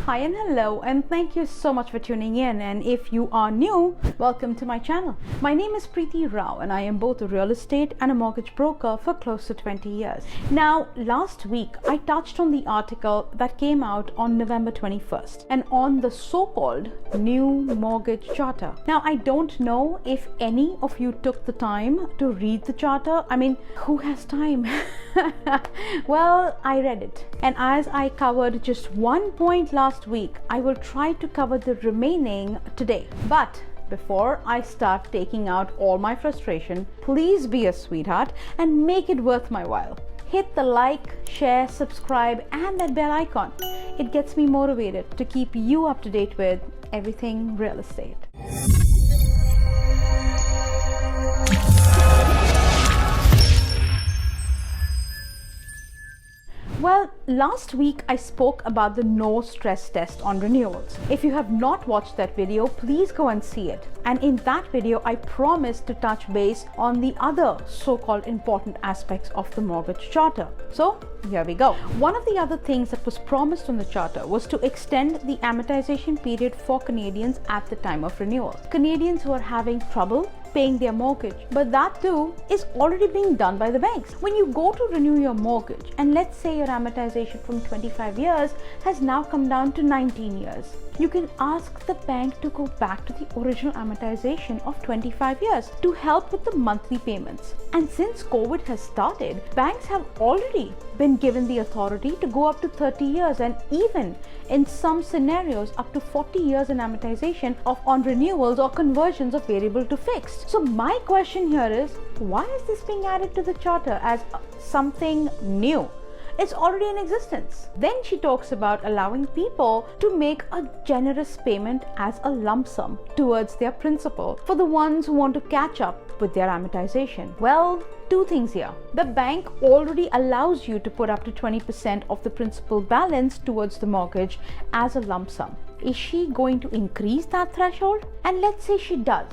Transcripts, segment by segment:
Hi and hello, and thank you so much for tuning in. And if you are new, welcome to my channel. My name is Preeti Rao and I am both a real estate and a mortgage broker for close to 20 years. Now, last week I touched on the article that came out on November 21st and on the so-called new mortgage charter. Now, I don't know if any of you took the time to read the charter. I mean, who has time? Well, I read it, and as I covered just one point last week, I will try to cover the remaining today. But before I start taking out all my frustration, please be a sweetheart and make it worth my while. Hit the like, share, subscribe, and that bell icon. It gets me motivated to keep you up to date with everything real estate. Well, last week I spoke about the no stress test on renewals. If you have not watched that video, please go and see it. And in that video, I promised to touch base on the other so-called important aspects of the mortgage charter. So here we go. One of the other things that was promised on the charter was to extend the amortization period for Canadians at the time of renewal. Canadians who are having trouble paying their mortgage, but that too is already being done by the banks. When you go to renew your mortgage, and let's say your amortization from 25 years has now come down to 19 years, you can ask the bank to go back to the original amortization of 25 years to help with the monthly payments. And since COVID has started, banks have already been given the authority to go up to 30 years and even in some scenarios up to 40 years in amortization on renewals or conversions of variable to fixed. So my question here is, why is this being added to the charter as something new? It's already in existence. Then she talks about allowing people to make a generous payment as a lump sum towards their principal for the ones who want to catch up with their amortization. Well, two things here. The bank already allows you to put up to 20% of the principal balance towards the mortgage as a lump sum. Is she going to increase that threshold? And let's say she does.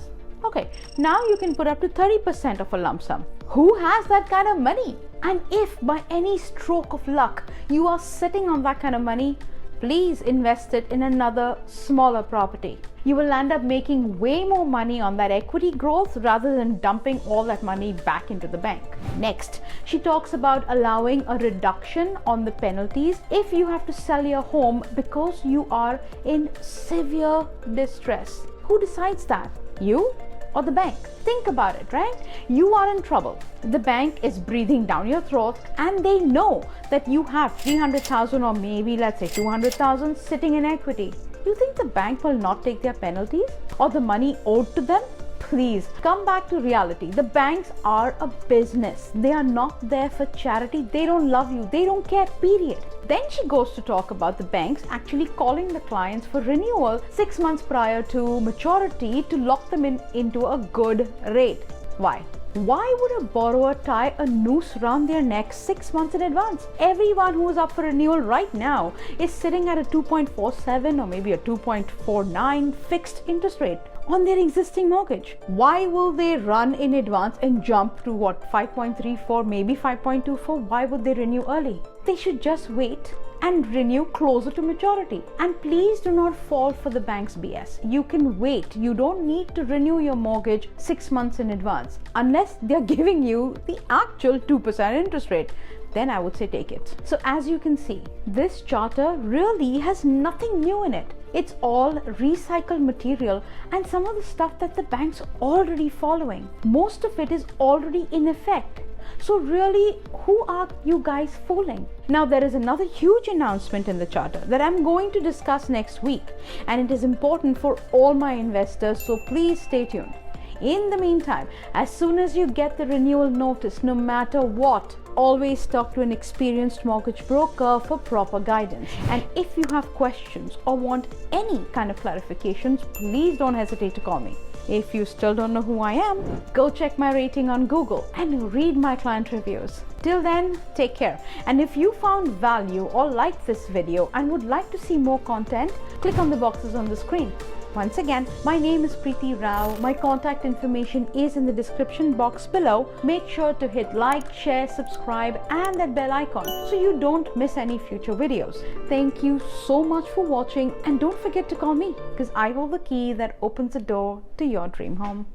Okay, now you can put up to 30% of a lump sum. Who has that kind of money? And if by any stroke of luck you are sitting on that kind of money, please invest it in another smaller property. You will end up making way more money on that equity growth rather than dumping all that money back into the bank. Next, she talks about allowing a reduction on the penalties if you have to sell your home because you are in severe distress. Who decides that? You or the bank? Think about it, right? You are in trouble. The bank is breathing down your throat and they know that you have 300,000 or maybe let's say 200,000 sitting in equity. You think the bank will not take their penalties or the money owed to them? Please come back to reality. The banks are a business. They are not there for charity. They don't love you. They don't care, period. Then she goes to talk about the banks actually calling the clients for renewal 6 months prior to maturity to lock them into a good rate. Why? Why would a borrower tie a noose around their neck 6 months in advance? Everyone who is up for renewal right now is sitting at a 2.47 or maybe a 2.49 fixed interest rate on their existing mortgage. Why will they run in advance and jump to what, 5.34, maybe 5.24? Why would they renew early? They should just wait and renew closer to maturity. And please do not fall for the bank's BS. You can wait. You don't need to renew your mortgage 6 months in advance unless they're giving you the actual 2% interest rate. Then I would say take it. So as you can see, this charter really has nothing new in it. It's all recycled material and some of the stuff that the bank's already following. Most of it is already in effect. So really, who are you guys fooling? Now, there is another huge announcement in the charter that I'm going to discuss next week, and it is important for all my investors, so please stay tuned. In the meantime, as soon as you get the renewal notice, no matter what, always talk to an experienced mortgage broker for proper guidance. And if you have questions or want any kind of clarifications, please don't hesitate to call me. If you still don't know who I am, go check my rating on Google and read my client reviews. Till then, take care. And if you found value or liked this video and would like to see more content, click on the boxes on the screen. Once again, my name is Preeti Rao. My contact information is in the description box below. Make sure to hit like, share, subscribe and that bell icon so you don't miss any future videos. Thank you so much for watching, and don't forget to call me because I hold the key that opens the door to your dream home.